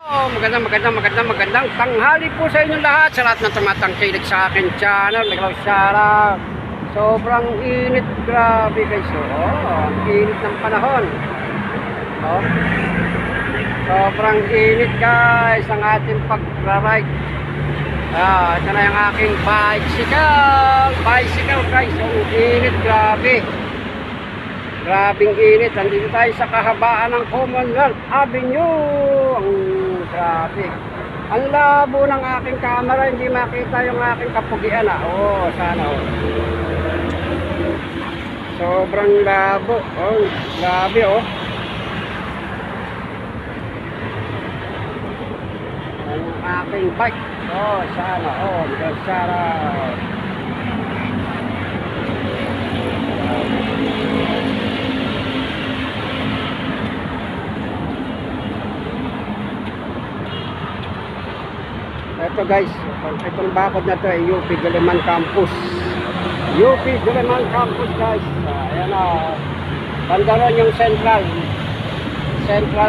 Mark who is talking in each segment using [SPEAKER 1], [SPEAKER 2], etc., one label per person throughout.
[SPEAKER 1] Magandang tanghali po sa inyong lahat, sa lahat na tumatangkilik sa akin channel. Naglaw shoutout. Sobrang init, grabe guys. Ang init ng panahon. Sobrang init guys ang ating pag-ride. Ito na yung aking bicycle guys. Ang init, grabe. Grabing init. Nandito tayo sa kahabaan ng Commonwealth Avenue. Ang grabe. Ang labo ng aking camera, hindi makita yung aking kapugian. Sana. Sobrang labo. Grabe ang aking bike. Sana. Ito guys, itong bakod na to ay UP Diliman Campus. UP Diliman Campus guys. Ayan bandaron yung central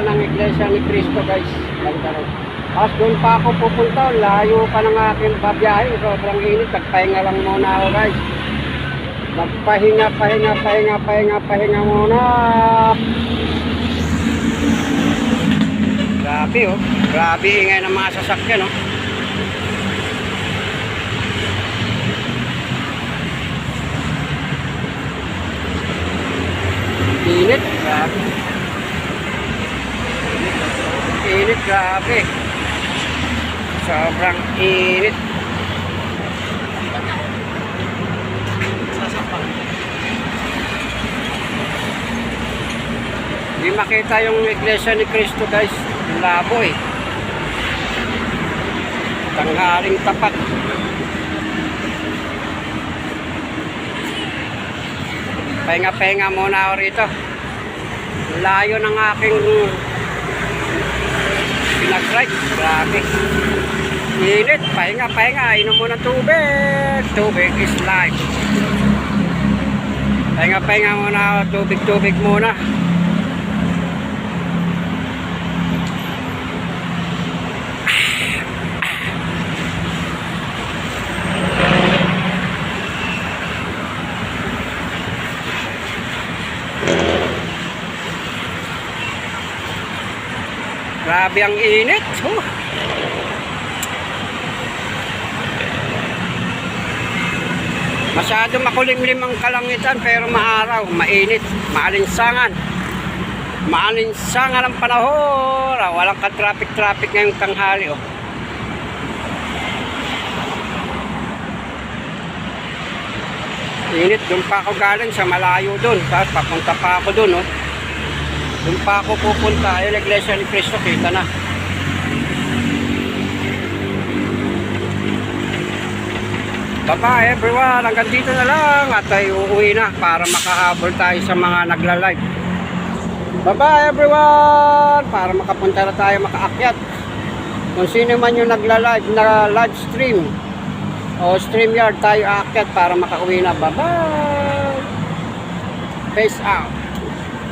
[SPEAKER 1] ng Iglesia ni Cristo guys. Bandaron. Tapos doon pa ako pupunta, layo pa ng aking babiyahe. Sobrang init, nagpahinga lang muna ako guys. Pahinga muna. Grabe grabe ingay ng mga sasakyan Init, grabe. Init, grabe. Sobrang init. Hindi makita yung Iglesia ni Cristo guys. Labo Tanghaling tapat. Pahinga muna ako rito. Layo ng aking pinag-ride. Grabe. Init. Pahinga. Inom muna tubig. Tubig is life. Pahinga muna ako. Tubig muna. Grabe ang init. Masyado makulimlim ang kalangitan pero maaraw, mainit, maalinsangan ang panahon. Walang ka-traffic ngayong tanghali Init, doon pa ako galing sa malayo doon. Tapos papunta pa ako doon Doon pa ako pupunta. Ayun, Iglesia ni Cristo, kita na. Bye everyone, hanggang dito na lang at tayo uuwi na para makahabol tayo sa mga nagla-live. Bye everyone, para makapunta na tayo, makaakyat. Kung sino man yung nagla-live na live stream o StreamYard, tayo aakyat para makauwi na. Bye bye, peace out.